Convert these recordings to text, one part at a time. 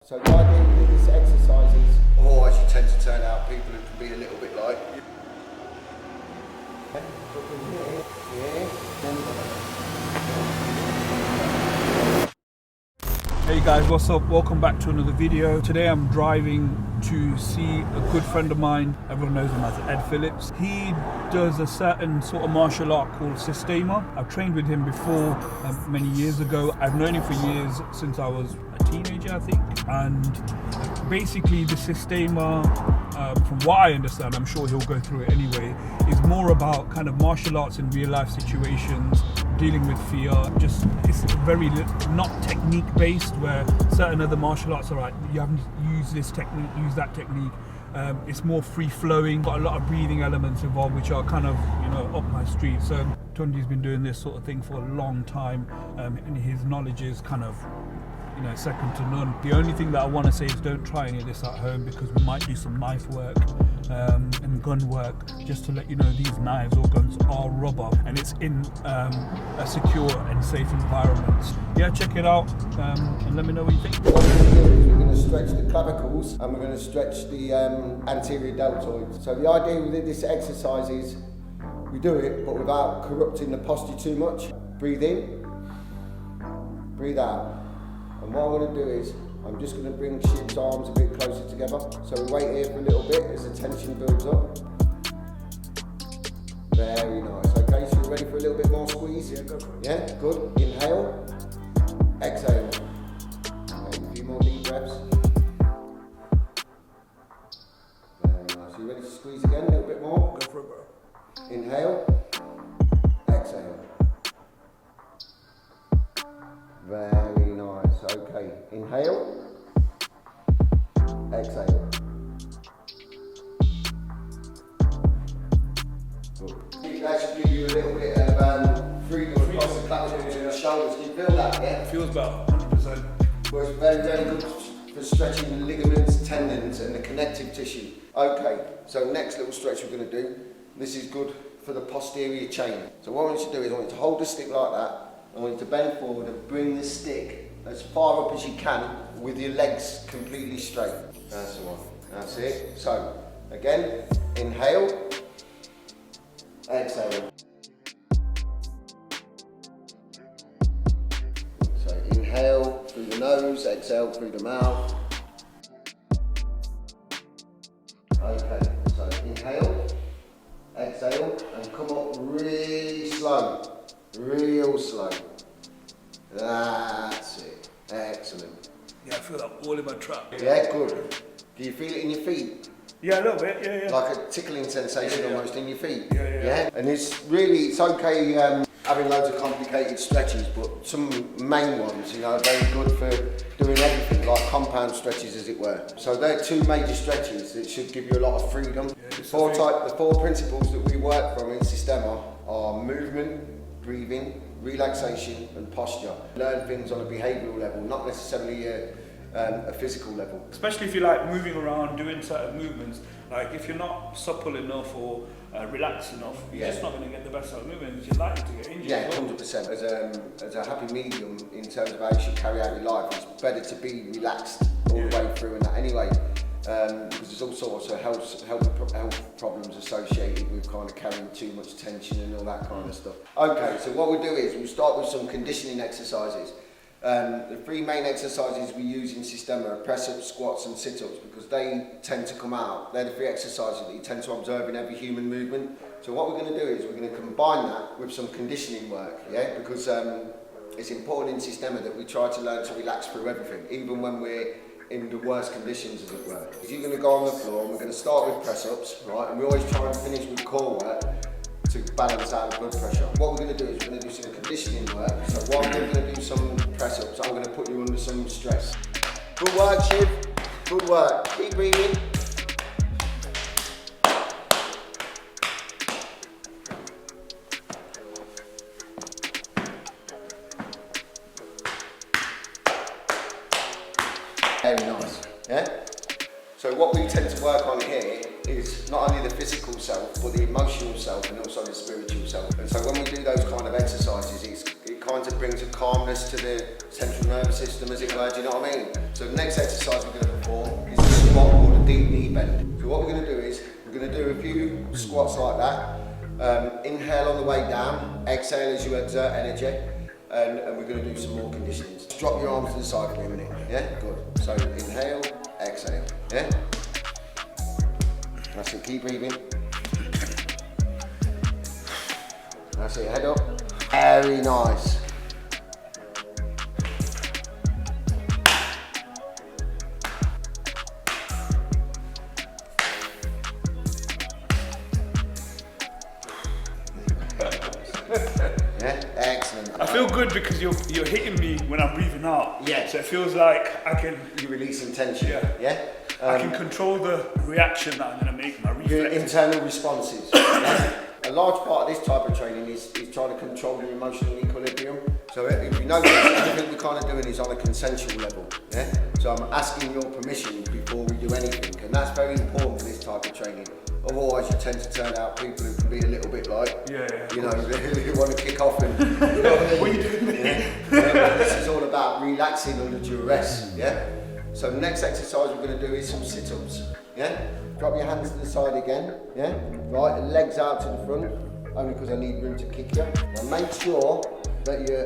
So the idea with this exercise is, as you tend to turn out people who can be a little bit like. Hey guys, what's up? Welcome back to another video. Today I'm driving to see a good friend of mine. Everyone knows him as Ed Phillips. He does a certain sort of martial art called Systema. I've trained with him before many years ago. I've known him for years, since I was a teenager, I think. And basically the Systema, from what I understand, I'm sure he'll go through it anyway, is more about kind of martial arts in real life situations, dealing with fear. Just, it's very not technique based, where certain other martial arts are like, you have to use this technique, use that technique. It's more free flowing, got a lot of breathing elements involved, which are kind of, you know, up my street. So Tunji's been doing this sort of thing for a long time, and his knowledge is kind of, you know, second to none. The only thing that I want to say is don't try any of this at home, because we might do some knife work and gun work. Just to let you know, these knives or guns are rubber, and it's in a secure and safe environment. Yeah, check it out and let me know what you think. What we're going to do is we're going to stretch the clavicles and we're going to stretch the anterior deltoids. So the idea with this exercise is we do it but without corrupting the posture too much. Breathe in, breathe out. And what I'm going to do is, I'm just going to bring Shiv's arms a bit closer together. So we wait here for a little bit as the tension builds up. Very nice. Okay, so you're ready for a little bit more squeeze? Yeah, go for it. Yeah, good. Inhale, exhale. Okay, a few more deep breaths. Very nice. You ready to squeeze again? A little bit more? Go for it, bro. Inhale, exhale. Very nice. Okay, inhale, exhale. Good. That should give you a little bit of freedom across the clavicles and the shoulders. Can you feel that? Yeah? Feels about 100%. Well, it's very, very good for stretching the ligaments, tendons and the connective tissue. Okay, so next little stretch we're going to do. This is good for the posterior chain. So what I want you to do is I want you to hold the stick like that. I want you to bend forward and bring the stick as far up as you can with your legs completely straight. That's the one. That's it. So, again, inhale, exhale. So, inhale through the nose, exhale through the mouth. Okay, so inhale, exhale, and come up really slow, real slow. That's it. Excellent. Yeah, I feel that all in my trap. Yeah, good. Do you feel it in your feet? Yeah, a little bit, yeah. Like a tickling sensation almost in your feet? Yeah. And it's okay having loads of complicated stretches, but some main ones, you know, are very good for doing everything, like compound stretches as it were. So they're two major stretches that should give you a lot of freedom. The four principles that we work from in Systema are movement, breathing, relaxation and posture. Learn things on a behavioural level, not necessarily a physical level. Especially if you're like moving around, doing certain movements, like if you're not supple enough or relaxed enough, you're just not going to get the best out of movements. You're likely to get injured. Yeah, 100%. As a happy medium in terms of how you should carry out your life, it's better to be relaxed all the way through and that anyway. Because there's all sorts of health problems associated with kind of carrying too much tension and all that kind of stuff. Okay, so what we'll do is we'll start with some conditioning exercises. The three main exercises we use in Systema are press-ups, squats and sit-ups, because they tend to come out. They're the three exercises that you tend to observe in every human movement. So what we're going to do is we're going to combine that with some conditioning work, yeah? Because it's important in Systema that we try to learn to relax through everything, even when we're in the worst conditions, as it were. Because you're going to go on the floor and we're going to start with press-ups, right? And we always try and finish with core work to balance out the blood pressure. What we're going to do is we're going to do some conditioning work. So while we're going to do some press-ups, I'm going to put you under some stress. Good work, Shiv. Good work. Keep breathing. Very nice. Yeah? So what we tend to work on here is not only the physical self, but the emotional self and also the spiritual self. And so when we do those kind of exercises, it kind of brings a calmness to the central nervous system, as it were, do you know what I mean? So the next exercise we're going to perform is a squat or a deep knee bend. So what we're going to do is, we're going to do a few squats like that. Inhale on the way down, exhale as you exert energy, and we're going to do some more conditioning. Just drop your arms to the side for a minute, yeah? Good. So inhale, exhale, yeah? That's it, keep breathing. That's it, head up. Very nice. Yeah, excellent. I feel good because you're hitting me when I'm breathing out. Yeah. So it feels like I can. You're releasing tension. Yeah. Yeah. I can control the reaction that I'm going to make. My Your reflexes. internal responses. Yeah? A large part of this type of training is trying to control your emotional equilibrium. So if you notice, everything we're kind of doing is on a consensual level. Yeah. So I'm asking your permission before we do anything, and that's very important for this type of training. Otherwise, you tend to turn out people who can be a little bit like, you know, who want to kick off and, you know what I mean? This is all about relaxing under duress, yeah? So the next exercise we're going to do is some sit-ups, yeah? Drop your hands to the side again, yeah? Right, and legs out to the front, only because I need room to kick you. Now make sure that you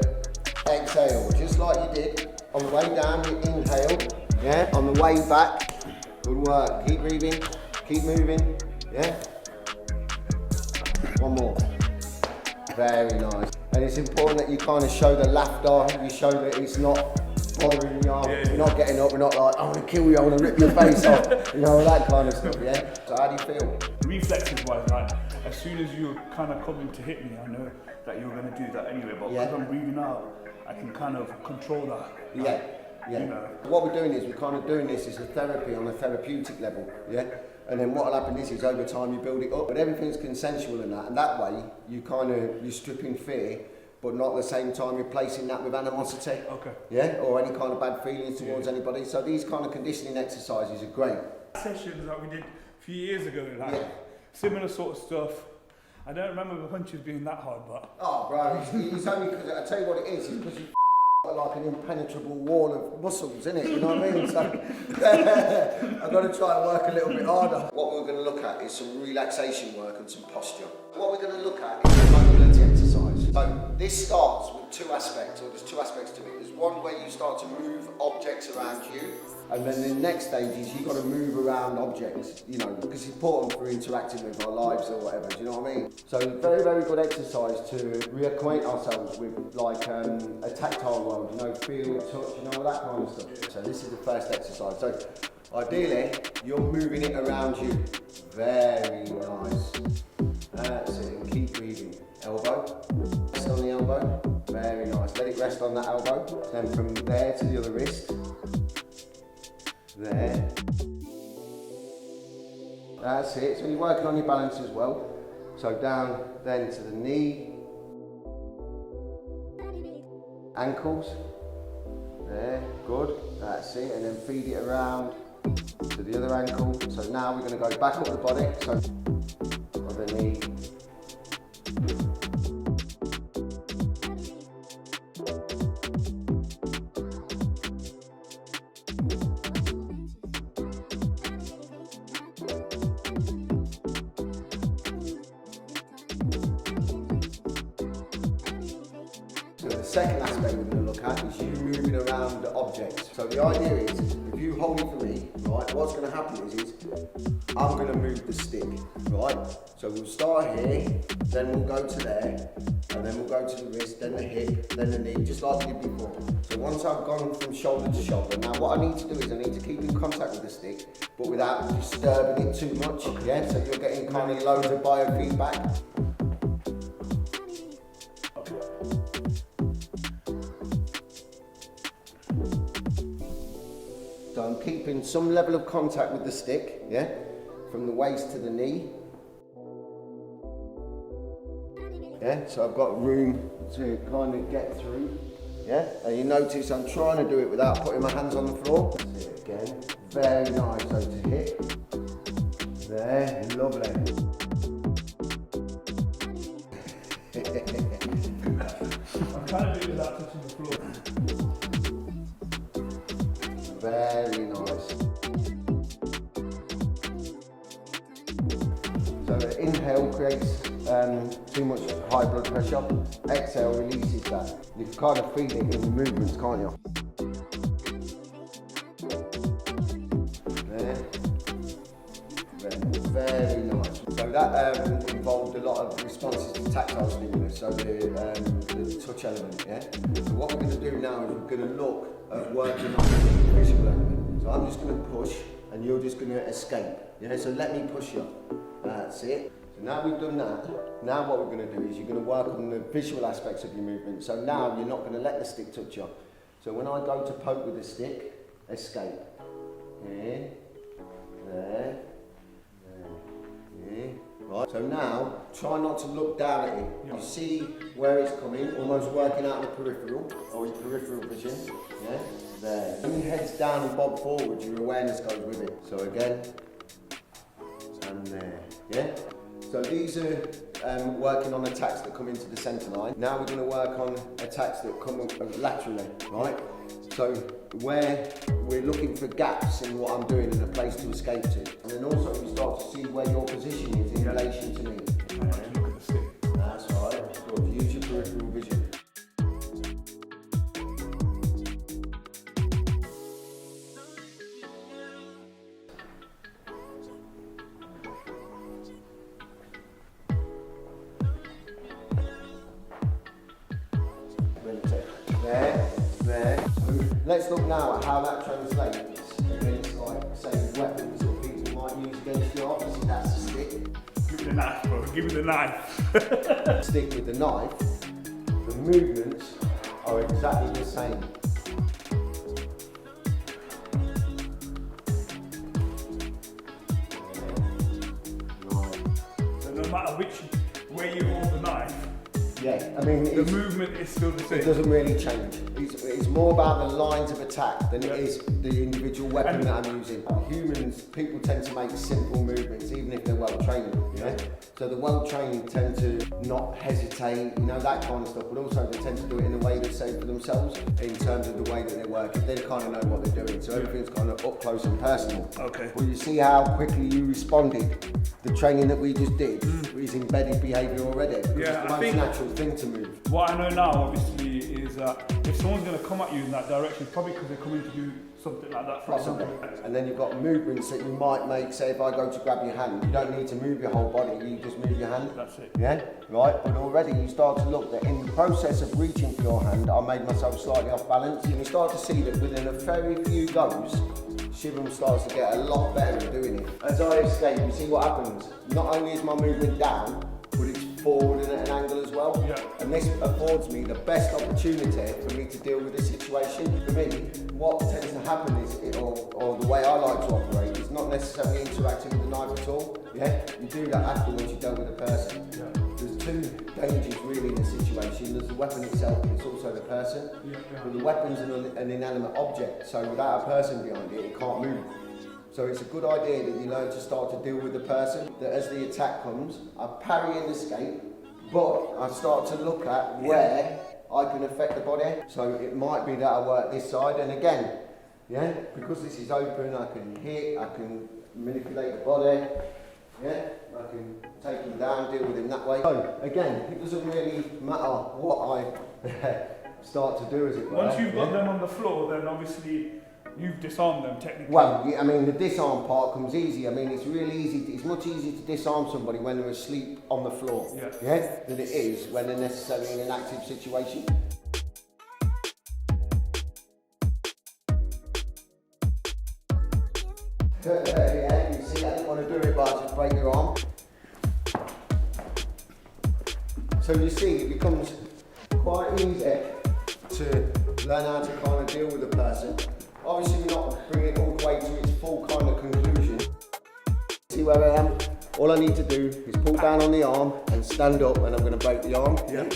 exhale, just like you did. On the way down, you inhale, yeah? On the way back, good work. Keep breathing, keep moving. Yeah? One more. Very nice. And it's important that you kind of show the laughter, you show that it's not bothering you, you're not getting up, we're not like, I want to kill you, I want to rip your face off, you know, all that kind of stuff, yeah? So how do you feel? Reflexes wise, like, as soon as you're kind of coming to hit me, I know that you're going to do that anyway, but because I'm breathing out, I can kind of control that. Yeah. Yeah. You know. What we're doing is we're kind of doing this as a therapy on a therapeutic level, yeah? And then what'll happen is over time you build it up, but everything's consensual and that way you you're stripping fear, but not at the same time you're placing that with animosity. Okay. Yeah, or any kind of bad feelings towards anybody. So these kind of conditioning exercises are great. Sessions that we did a few years ago, like similar sort of stuff. I don't remember the punches being that hard, but... Oh bro, it's only because, I tell you what it is, it's because you like an impenetrable wall of muscles, innit? You know what I mean? So I've got to try and work a little bit harder. What we're going to look at is some relaxation work and some posture. What we're going to look at is a mobility exercise. So this starts with two aspects, or there's two aspects to it. There's one where you start to move objects around you, and then the next stage is you've got to move around objects, you know, because it's important for interacting with our lives or whatever, do you know what I mean? So very, very good exercise to reacquaint ourselves with like a tactile world, you know, feel, touch, you know, all that kind of stuff. So this is the first exercise. So ideally, you're moving it around you. Very nice. That's it, and keep breathing. Elbow, rest on the elbow. Very nice. Let it rest on that elbow. Then from there to the other wrist. There. That's it. So you're working on your balance as well. So down then to the knee. Ankles. There. Good. That's it. And then feed it around to the other ankle. So now we're going to go back up the body. So on the knee. So the second aspect we're going to look at is you moving around the objects. So the idea is, if you hold it for me, right, what's going to happen is I'm going to move the stick, right? So we'll start here, then we'll go to there, and then we'll go to the wrist, then the hip, then the knee, just like we did before. So once I've gone from shoulder to shoulder, now what I need to do is I need to keep in contact with the stick, but without disturbing it too much, yeah? So you're getting kind of loads of biofeedback. So I'm keeping some level of contact with the stick, yeah? From the waist to the knee. Yeah, so I've got room to kind of get through, yeah? And you notice I'm trying to do it without putting my hands on the floor. That's it again, Very nice, so to hit. There, lovely. I'm trying to do without touching the floor. Very nice. So inhale creates too much high blood pressure. Exhale releases that. You can kind of feel it in the movements, can't you? There. Very nice. So that involved a lot of responses to tactile stimulus, so the touch element, yeah? So what we're going to do now is we're going to look at working on the visual element. So I'm just going to push and you're just going to escape, yeah? So let me push you. That's it. So now we've done that, now what we're going to do is you're going to work on the visual aspects of your movement. So now you're not going to let the stick touch you. So when I go to poke with the stick, escape. Here, there. Right. So now, try not to look down at it. Yeah. You see where it's coming, almost working out the peripheral, or your peripheral vision. Yeah, there. When your head's down and bob forward, your awareness goes with it. So again, and there. Yeah. So these are working on attacks that come into the centre line. Now we're going to work on attacks that come laterally, right? So where we're looking for gaps in what I'm doing and a place to escape to. And then also we start to see where your position is in relation to me. Look at the stick. That's right. Good. Use your peripheral vision. There. Let's look now at how that translates against, like, say, weapons that people might use against you. Obviously, that's a stick. Give me the knife, bro. Give me the knife. Stick with the knife. The movements are exactly the same. So no matter which way you hold the knife, Yeah, I mean, the movement is still the it same. doesn't really change. It's more about the lines of attack than it is the individual weapon that I'm using. Humans, people tend to make simple movements, even if they're well trained. Yeah. So the well trained tend to not hesitate, you know, that kind of stuff. But also they tend to do it in a way that's safe for themselves in terms of the way that they work. They kind of know what they're doing, so everything's kind of up close and personal. Okay. Well, you see how quickly you responded. The training that we just did is embedded behaviour already. Yeah, it's the most natural thing to move. What I know now, obviously, is that if someone's going to come at you in that direction, it's probably because they're coming to do something like that. For Possibly. example. And then you've got movements that you might make. Say if I go to grab your hand, you don't need to move your whole body, you just move your hand. That's it. Yeah, right? But already you start to look that in the process of reaching for your hand, I made myself slightly off balance. And you start to see that within a very few goes, Shivam starts to get a lot better at doing it. As I escape, you see what happens. Not only is my movement down, but it's forward and at an angle as well. Yeah. And this affords me the best opportunity for me to deal with the situation. For me, what tends to happen is, or the way I like to operate, is not necessarily interacting with the knife at all. Yeah, you do that after once you've dealt with the person. Yeah. There's two dangers really in the situation. There's the weapon itself, but it's also the person. Yeah. But the weapon's an inanimate object, so without a person behind it, it can't move. So it's a good idea that you learn to start to deal with the person, that as the attack comes, I parry and escape, but I start to look at where I can affect the body. So it might be that I work this side, and again, yeah, because this is open, I can hit, I can manipulate the body, yeah, I can take him down, deal with him that way. So again, it doesn't really matter what I start to do, as it were. Once you've got them on the floor, then obviously you've disarmed them technically. Well, I mean, the disarm part comes easy. I mean, it's really easy. It's much easier to disarm somebody when they're asleep on the floor, than it is when they're necessarily in an active situation. Yeah, you see, I didn't want to do it, but I just break your arm. So you see, it becomes quite easy to learn how to kind of deal with a person. Obviously, we're not bringing it all the way to its full kind of conclusion. See where I am? All I need to do is pull down on the arm and stand up, and I'm going to break the arm. Yeah.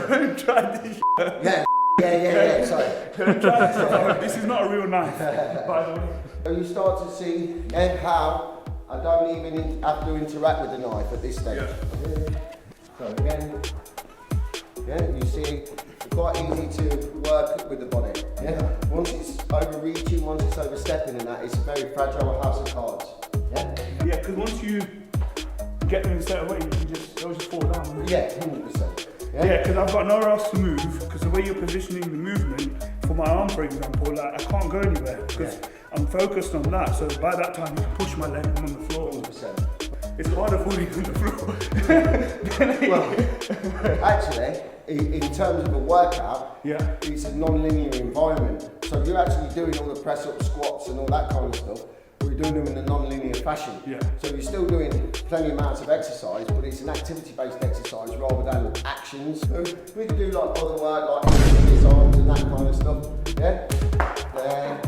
Don't try this. Yeah, Yeah, sorry. This is not a real knife, by the way. So you start to see how I don't even have to interact with the knife at this stage. Yeah. So again, you see it's quite easy to work with the body. Yeah. Once it's overreaching, once it's overstepping and that, it's a very fragile house of cards. Yeah. Yeah, because once you get them in a certain way, they'll just fall down. Yeah, 100%. Yeah, because I've got nowhere else to move, because the way you're positioning the movement, for my arm for example, like I can't go anywhere, because I'm focused on that, so by that time you can push my leg, I'm on the floor. 100%. It's harder falling on the floor. Well, actually, in terms of a workout, it's a non-linear environment, so you're actually doing all the press-ups, squats and all that kind of stuff, but you're doing them in a non-linear fashion. So you're still doing plenty amounts of exercise, but it's an activity-based exercise rather than actions. So we can do like other work, like his arms and that kind of stuff. Yeah, there.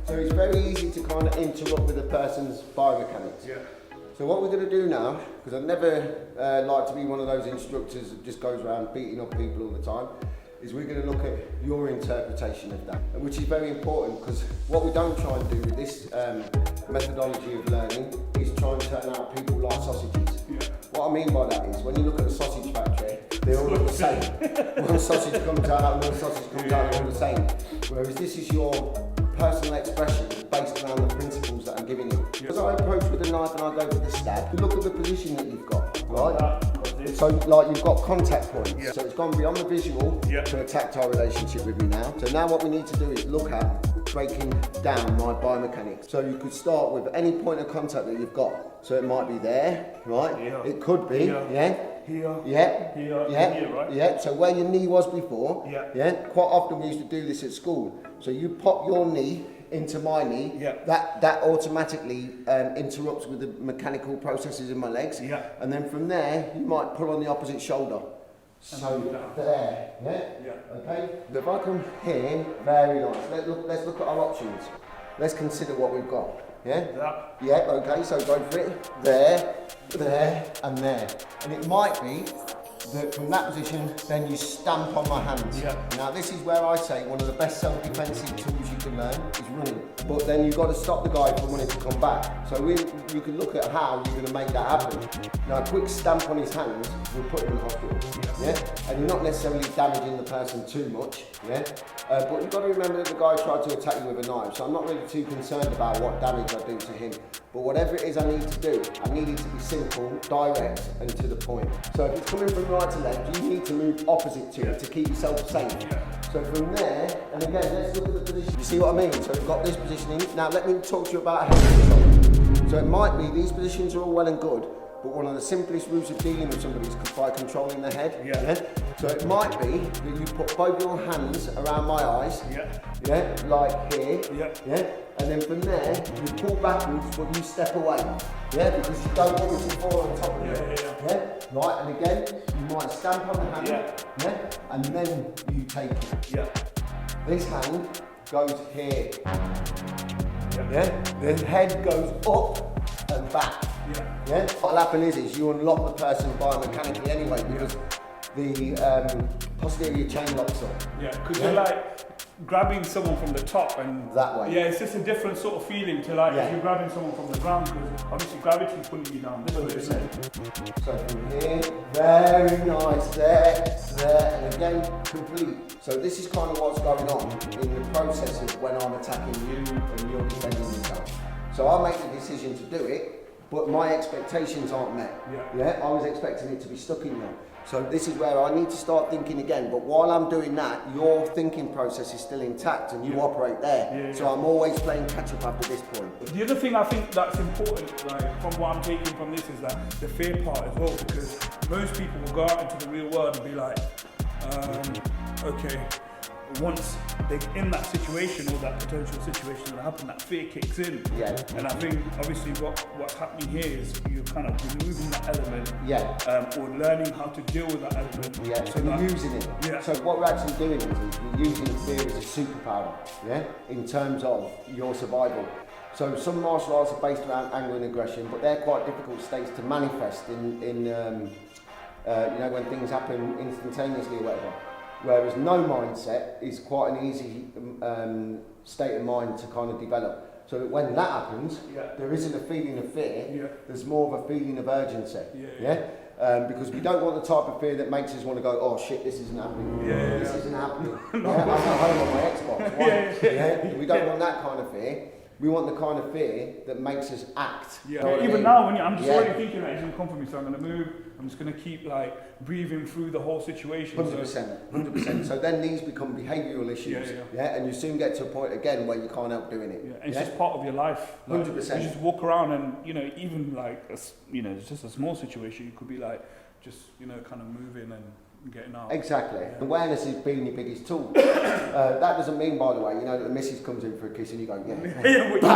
So it's very easy to kind of interrupt with a person's biomechanics. So what we're going to do now, because I never like to be one of those instructors that just goes around beating up people all the time, is we're going to look at your interpretation of that, which is very important, because what we don't try and do with this methodology of learning is try and turn out people like sausages. What I mean by that is, when you look at a sausage factory, they all look the same. One sausage comes out, another sausage comes out, they're all the same. Whereas this is your personal expression based around the principles that I'm giving you. As I approach with a knife and I go for the stab, you look at the position that you've got, right? So like you've got contact points, so it's gone beyond the visual to a tactile relationship with me now. So now what we need to do is look at breaking down my biomechanics. So you could start with any point of contact that you've got. So it might be there, right? It could be, here, right? So where your knee was before, quite often we used to do this at school. So you pop your knee into my knee, that automatically interrupts with the mechanical processes in my legs, and then from there you might pull on the opposite shoulder. So there, okay. If I come here, very nice. Let's look at our options. Let's consider what we've got. Okay. So go for it. There, and there. And it might be that from that position, then you stamp on my hands. Now this is where I say one of the best self-defensive tools you can learn is running. But then you've got to stop the guy from wanting to come back. So you can look at how you're going to make that happen. Now a quick stamp on his hands will put him in hospital. And you're not necessarily damaging the person too much. But you've got to remember that the guy tried to attack you with a knife. So I'm not really too concerned about what damage I do to him. But whatever it is I need to do, I need it to be simple, direct, and to the point. So if it's coming from right to left, you need to move opposite to it to keep yourself safe. So from there, and again, let's look at the position. You see what I mean? So we've got this positioning. Now let me talk to you about head control. So it might be these positions are all well and good, but one of the simplest routes of dealing with somebody is by controlling the head. So it might be that you put both your hands around my eyes, like here, and then from there you pull backwards, but you step away, because you don't want it to fall on top of you. Right, and again, you might stamp on the hand, and then you take it. This hand goes here. The head goes up and back. What'll happen is you unlock the person biomechanically anyway, because the posterior chain locks up. Because you're like grabbing someone from the top and that way. It's just a different sort of feeling to like if you're grabbing someone from the ground, because obviously gravity is pulling you down this way. So from here, very nice, there, and again, complete. So this is kind of what's going on in the process of when I'm attacking you and you're defending yourself. So I'll make the decision to do it, but my expectations aren't met. I was expecting it to be stuck in there. So this is where I need to start thinking again, but while I'm doing that, your thinking process is still intact and you operate there. So I'm always playing catch up after this point. The other thing I think that's important, like from what I'm taking from this, is that the fear part as well, because most people will go out into the real world and be like, okay, once they're in that situation or that potential situation that happen, that fear kicks in. And I think obviously what's happening here is you're kind of removing that element, or learning how to deal with that element. So we're using it. So what we're actually doing is we're using fear as a superpower, in terms of your survival. So some martial arts are based around anger and aggression, but they're quite difficult states to manifest in you know, when things happen instantaneously or whatever. Whereas no mindset is quite an easy state of mind to kind of develop. So that when that happens, there isn't a feeling of fear, there's more of a feeling of urgency. Because we don't want the type of fear that makes us want to go, oh shit, this isn't happening. This isn't happening. I'm at home on my Xbox. We don't want that kind of fear. We want the kind of fear that makes us act. Even now, when I'm just already thinking that it's going to come for me, so I'm going to move. I'm just going to keep like breathing through the whole situation. 100%. So then these become behavioural issues. And you soon get to a point again where you can't help doing it. And it's just part of your life. Like, 100%. You just walk around and, you know, even like, it's just a small situation. You could be like, just, you know, kind of moving and getting out. Exactly. Awareness is being your biggest tool. That doesn't mean, by the way, you know, that the missus comes in for a kiss and you go, whatever.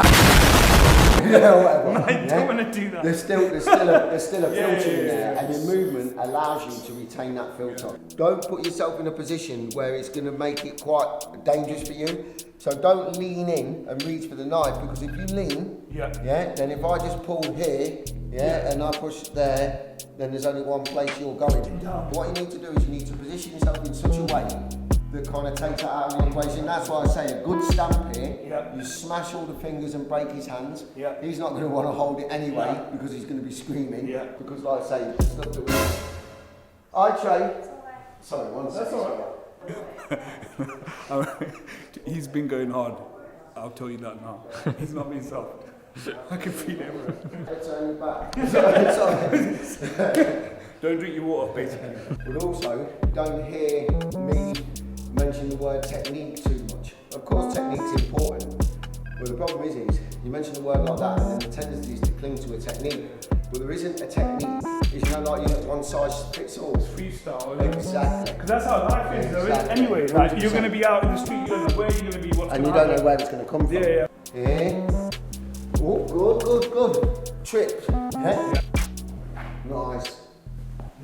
I don't want to do that. There's still a filter in there, and your movement allows you to retain that filter. Don't put yourself in a position where it's going to make it quite dangerous for you. So don't lean in and reach for the knife, because if you lean, then if I just pull here, and I push there, then there's only one place you're going. What you need to do is you need to position yourself in such a way that kind of takes that out of the equation. That's why I say a good stamp here, you smash all the fingers and break his hands. He's not going to want to hold it anyway, because he's going to be screaming. Because like I say, the stuff that we... Trey. Sorry, one second. That's all right. He's been going hard. I'll tell you that now. He's not being soft. I can feel it everywhere. Let's turn your back. Sorry. Don't drink your water, basically. But also, don't hear me mention the word technique too much. Of course, technique's important. But the problem is you mention the word like that, and then the tendency is to cling to a technique. But there isn't a technique. It's, you know, like, you know, one size fits all. It's freestyle. Exactly. Because that's how life is, though, isn't it? Anyway, like, you're going to be out in the street, you don't know where you're going to be, what's and going you to don't know where it's going to come from. Here. Oh, good. Trip. Nice.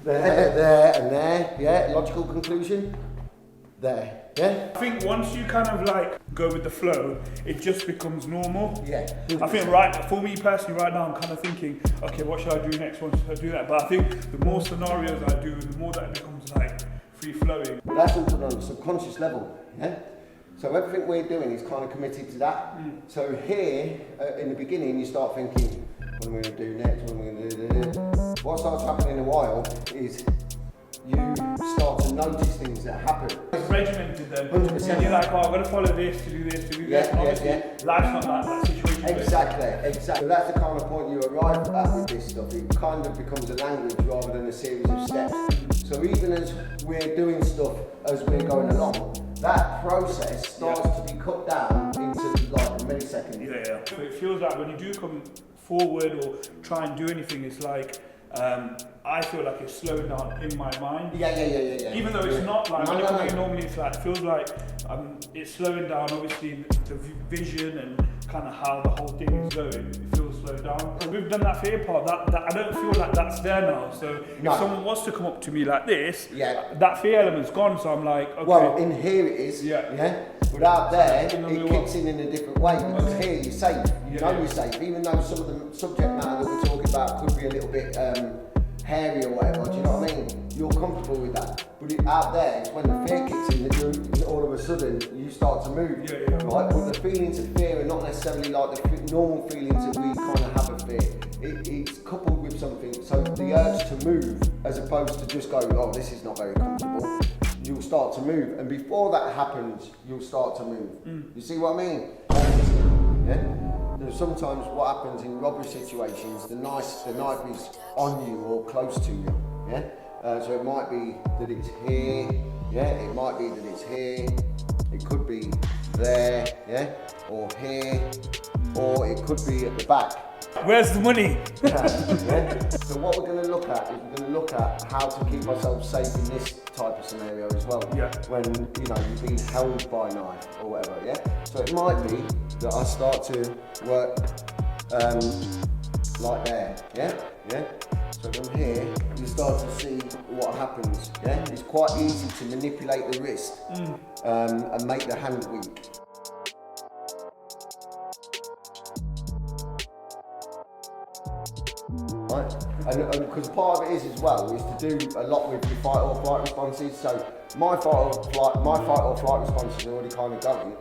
There, and there. Logical conclusion. There. I think once you kind of like go with the flow, it just becomes normal. 100%. I think for me personally right now, I'm kind of thinking, okay, what should I do next? What should I do that? But I think the more scenarios I do, the more that it becomes like free flowing. But that's also on a subconscious level. So everything we're doing is kind of committed to that. So here, in the beginning, you start thinking, what am I going to do next? What am I going to do? What starts happening in a while is you start to notice things that happen. It's regimented then. 100%. And you're like, oh, I've got to follow this, to do this, to do this. Obviously, life's not that situation. Exactly. So that's the kind of point you arrive at with this stuff. It kind of becomes a language rather than a series of steps. So even as we're doing stuff as we're going along, that process starts to be cut down into like a millisecond. So it feels like when you do come forward or try and do anything, it's like, I feel like it's slowing down in my mind. Even though it's not like, when you're coming normally, it's like, it feels like it's slowing down, obviously, the vision and kind of how the whole thing is going. It feels slowed down. We've done that fear part, that I don't feel like that's there now. So if someone wants to come up to me like this, that fear element's gone, so I'm like, okay. Well, in here it is, but out there, it kicks in a different way, because here you're safe, you know you're safe, even though some of the subject matter that we're talking about could be a little bit hairy or whatever, do you know what I mean? You're comfortable with that. But out there, it's when the fear kicks in that all of a sudden you start to move. Right? But the feelings of fear are not necessarily like the normal feelings that we kind of have of fear. It's coupled with something, so the urge to move, as opposed to just go, oh, this is not very comfortable. You'll start to move, and before that happens, you'll start to move. You see what I mean? Sometimes what happens in robbery situations, the knife is on you or close to you. So it might be that it's here. It might be that it's here. It could be there. Or here. Or it could be at the back. Where's the money? So what we're going to look at is we're going to look at how to keep ourselves safe in this type of scenario as well. When you're being held by a knife or whatever. So it might be that I start to work like there. So from here you start to see what happens. It's quite easy to manipulate the wrist and make the hand weak. Right. And because part of it is as well is to do a lot with your fight or flight responses. So my fight or flight response is already kind of going,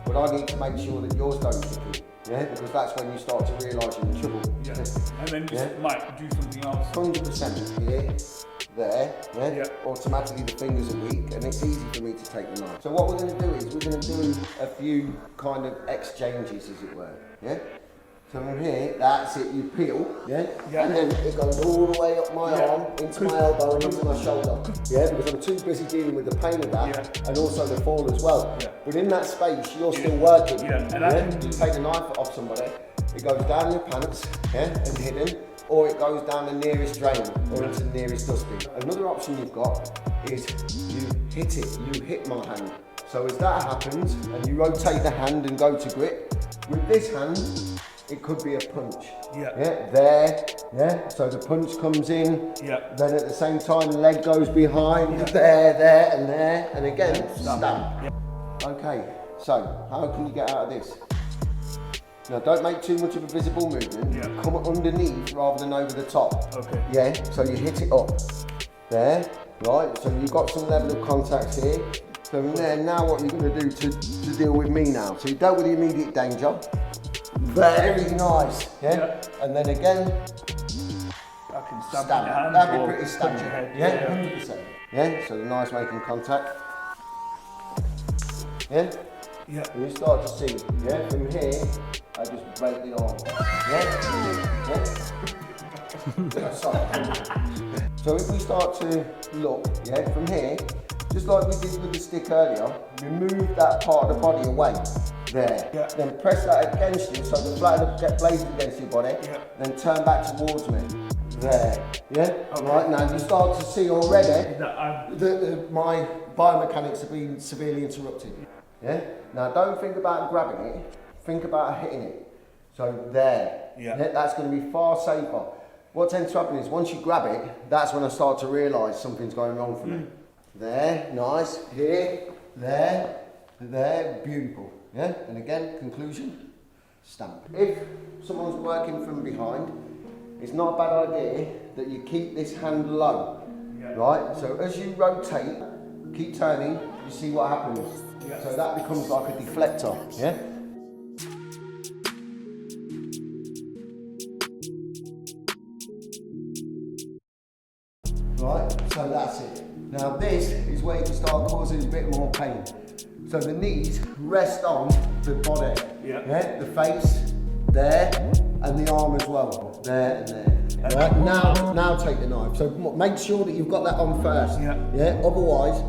but I need to make sure that yours don't kick in. Yeah, because that's when you start to realise you're in trouble. Yeah. And then you might do something else. 100% here, there, yeah? Automatically the fingers are weak and it's easy for me to take the knife. So what we're going to do is we're going to do a few kind of exchanges, as it were. Yeah. So from here, that's it, you peel, yeah? And then it goes all the way up my arm, into my elbow and into my shoulder. Yeah, because I'm too busy dealing with the pain of that and also the fall as well. But in that space, you're still working. And you take the knife off somebody, it goes down your pants, and hidden, or it goes down the nearest drain or into the nearest dustbin. Another option you've got is you hit it, you hit my hand. So as that happens, and you rotate the hand and go to grip, with this hand, it could be a punch. There, so the punch comes in, then at the same time the leg goes behind, there, and again, stamp. Okay, so how can you get out of this? Now don't make too much of a visible movement, come underneath rather than over the top. So you hit it up, there, right, so you've got some level of contact here. So from there, now what you're going to do to deal with me now. So you dealt with the immediate danger. Very nice, and then again, I can stab your hand. That'd be pretty standard. 100%. Yeah, so nice making contact. And you start to see, from here, I just break the arm. So if we start to look, from here, just like we did with the stick earlier, remove that part of the body away. There. Then press that against you, so the flat of the blades against your body. Then turn back towards me. There. Right now, you start to see already that my biomechanics have been severely interrupted. Now, don't think about grabbing it. Think about hitting it. So there. That's going to be far safer. What tends to happen is once you grab it, that's when I start to realise something's going wrong for me. There. Nice. Here. There. Beautiful. And again, conclusion, stamp. If someone's working from behind, it's not a bad idea that you keep this hand low, right? So as you rotate, keep turning, you see what happens. So that becomes like a deflector, Right, so that's it. Now this is where you can start causing a bit more pain. So the knees rest on the body, the face, there, and the arm as well, there and there. Right, now take the knife. So make sure that you've got that on first, otherwise,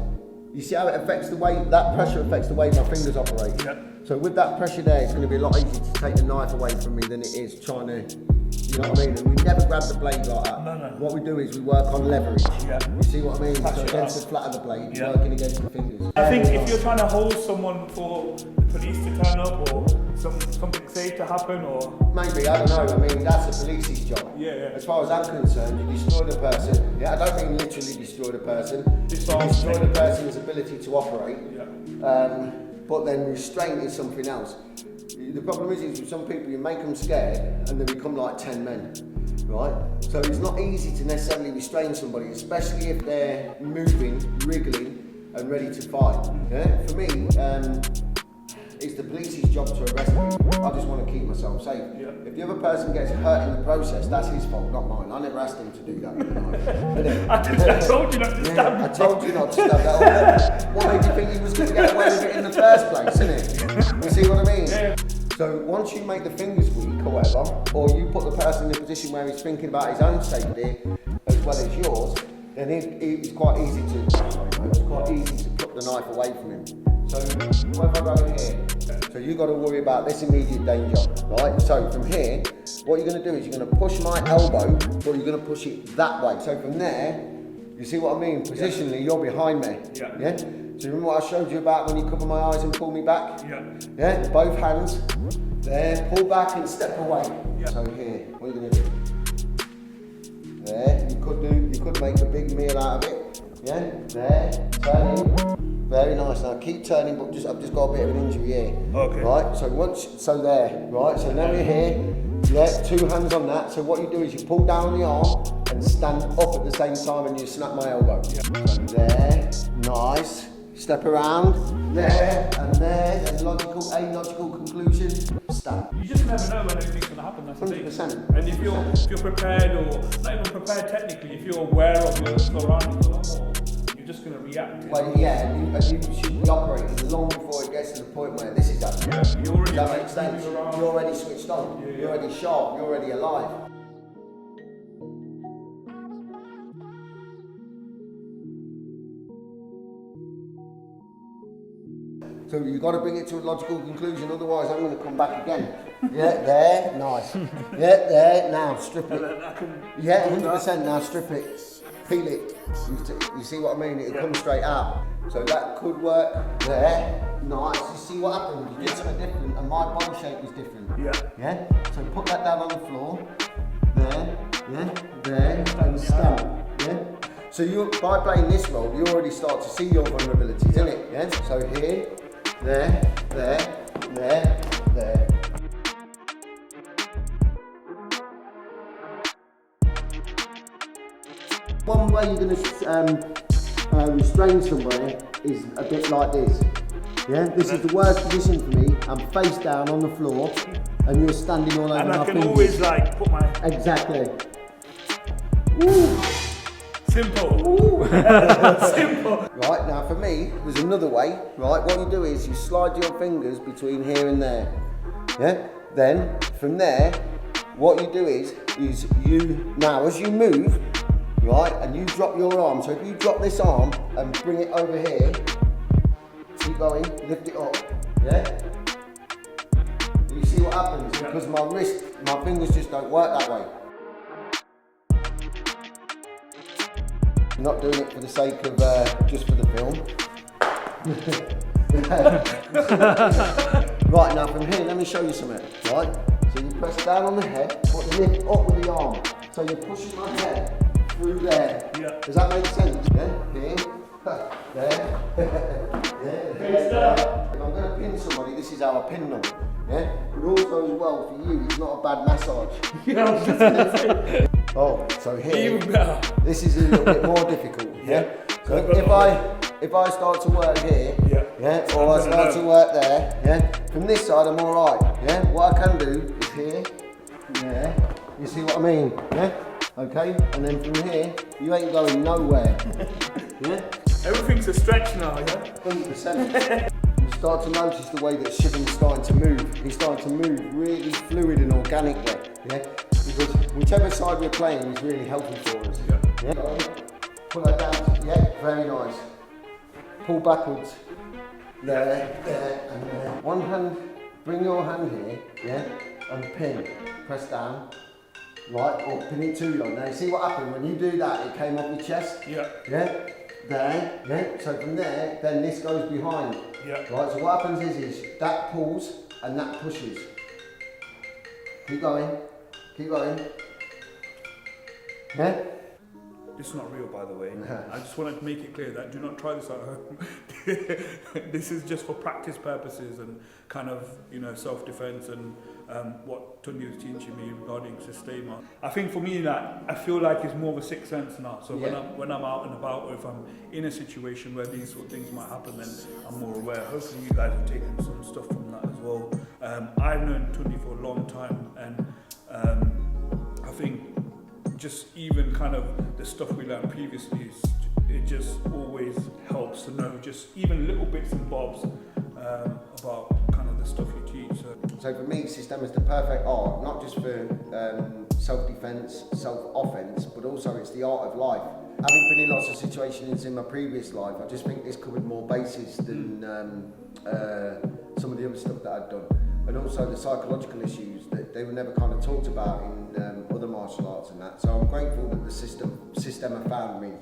you see how it affects the way, that pressure affects the way my fingers operate. So with that pressure there, it's going to be a lot easier to take the knife away from me than it is trying to, you know what I mean? And we never grab the blade like that. No. What we do is we work on leverage. You see what I mean? So against the flat of the blade, working against the fingers. I think if you're trying to hold someone for the police to turn up or something safe to happen or... Maybe, I don't know. I mean, that's the police's job. As far as I'm concerned, you destroy the person. I don't mean literally destroy the person. Destroy the person's ability to operate. But then restraint is something else. The problem is with some people, you make them scared and they become like 10 men, right? So it's not easy to necessarily restrain somebody, especially if they're moving, wriggling and ready to fight. For me, it's the police's job to arrest me. I just want to keep myself safe. If the other person gets hurt in the process, that's his fault, not mine. I never asked him to do that with the knife. I told you not to stab him. I told you not to stab that. What made you think he was going to get away with it in the first place, innit? You see what I mean? So once you make the fingers weak or whatever, or you put the person in a position where he's thinking about his own safety as well as yours, then it's quite easy to put the knife away from him. So what if I go here? So you've got to worry about this immediate danger, right? So from here, what you're going to do is you're going to push my elbow, but you're going to push it that way. So from there, you see what I mean? Positionally, you're behind me. So remember what I showed you about when you cover my eyes and pull me back? Both hands. There, pull back and step away. So here, what are you going to do? There, you could make a big meal out of it. There, turning. Very nice. Now keep turning, but I've just got a bit of an injury here. Right. So there. Right. So now we're here. 2 hands on that. So what you do is you pull down the arm, and stand up at the same time and you snap my elbow. So there, nice. Step around, there and there, then logical, a logical conclusion, stand. You just never know when anything's going to happen, that's the thing. 100%. And if you're prepared, or not even prepared technically, if you're aware of your surroundings a lot more, you're just going to react. Well, yeah, and you should be operating long before it gets to the point where this is happening. Yeah, you're already, that makes sense. You're already switched on, you're already sharp, you're already alive. So you've got to bring it to a logical conclusion, otherwise I'm going to come back again. Yeah, there, nice. Yeah, there, now strip it. Yeah, 100%, now strip it. Peel it. You see what I mean? It'll come straight out. So that could work. There, nice. You see what happened? You did something different and my body shape was different. Yeah? So put that down on the floor. There, yeah, there, and stamp. Yeah? So you, by playing this role, you already start to see your vulnerabilities, isn't it? Yeah? So here, there, there, there, there. One way you're going to restrain somebody is a bit like this. Yeah, this is the worst position for me. I'm face down on the floor, and you're standing all over my fingers. And I can always like put my... Exactly. Ooh. Simple. Ooh. Simple. Right, now for me, there's another way. Right, what you do is you slide your fingers between here and there. Yeah? Then, from there, what you do is you, now as you move, right, and you drop your arm. So if you drop this arm and bring it over here, keep going, lift it up, yeah? You see what happens? Yeah. Because my fingers just don't work that way. I'm not doing it for the sake of just for the film. Right, now from here, let me show you something, right? So you press down on the head, but lift up with the arm. So you're pushing my head through there. Yeah. Does that make sense? Yeah? Here, there, there. If I'm going to pin somebody, this is how I pin them. Yeah? But also as well, for you, it's not a bad massage. Yeah. Oh, so here, Even better. this is a little bit more difficult. Yeah? So if I start to work here, yeah, or I start to work there, yeah, from this side I'm alright. Yeah? What I can do is here, yeah, you see what I mean? Yeah? Okay, and then from here, you ain't going nowhere. Yeah? Everything's a stretch now, yeah? 100%. You start to notice the way that Shiv is starting to move. He's starting to move really fluid and organically. Yeah? Because whichever side we're playing is really helpful for us. Yeah? Pull that down. Yeah, very nice. Pull backwards. There, there, and there. One hand, bring your hand here, yeah, and pin. Press down. Right, or pin it too long. Now you see what happened when you do that, it came off your chest. Yeah. Yeah? There, yeah. So from there, then this goes behind. Yeah. Right, so what happens is that pulls and that pushes. Keep going, keep going. Yeah? This is not real, by the way. I just want to make it clear that do not try this at home. This is just for practice purposes and kind of, you know, self-defense and what Tony was teaching me regarding Systema. I think for me that I feel like it's more of a sixth sense now. So when I'm out and about, or if I'm in a situation where these sort of things might happen, then I'm more aware. Hopefully you guys have taken some stuff from that as well. I've known Tony for a long time, and I think just even kind of the stuff we learned previously, it just always helps to know just even little bits and bobs about kind of the stuff you teach. So for me, Systema is the perfect art, not just for self-defense, self-offense, but also it's the art of life. Having been in lots of situations in my previous life, I just think this covered more bases than some of the other stuff that I'd done. And also the psychological issues that they were never kind of talked about in other martial arts and that. So I'm grateful that the Systema found me,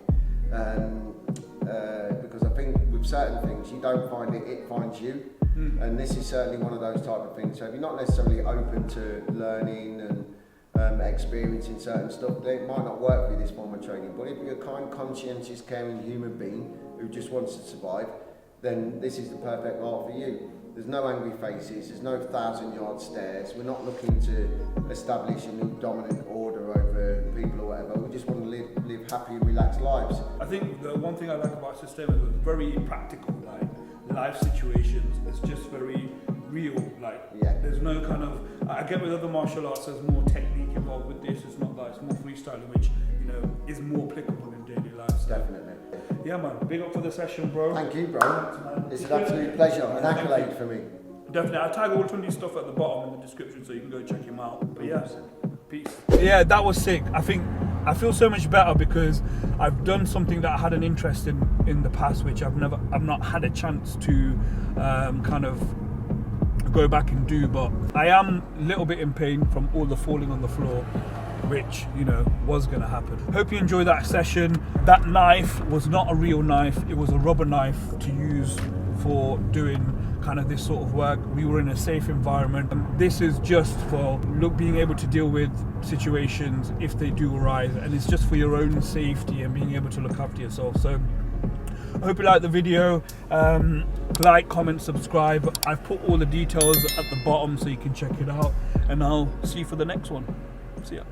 because I think with certain things you don't find it, it finds you. And this is certainly one of those type of things. So if you're not necessarily open to learning and experiencing certain stuff, then it might not work for you, this form of training. But if you're a kind, conscientious, caring human being who just wants to survive, then this is the perfect art for you. There's no angry faces, there's no 1,000-yard stares. We're not looking to establish a new dominant order over people or whatever. We just want to live happy and relaxed lives. I think the one thing I like about Systema is it's very practical, like life situations. It's just very real. Like there's no kind of. I get with other martial arts, there's more technique involved with this. It's not that. It's more freestyling, which is more applicable in daily life. So. Definitely. Yeah, man. Big up for the session, bro. Thank you, bro. It's an absolute pleasure. An accolade for me. Definitely. I'll tag all Tundi's stuff at the bottom in the description so you can go check him out. But yeah, peace. Yeah, that was sick. I think I feel so much better because I've done something that I had an interest in the past, which I've not had a chance to kind of go back and do. But I am a little bit in pain from all the falling on the floor, which was going to happen. Hope you enjoyed that session. That knife was not a real knife. It was a rubber knife to use for doing kind of this sort of work. We were in a safe environment. This is just for being able to deal with situations if they do arise, and it's just for your own safety and being able to look after yourself. So I hope you liked the video. Like, comment, subscribe. I've put all the details at the bottom so you can check it out, and I'll see you for the next one. See ya.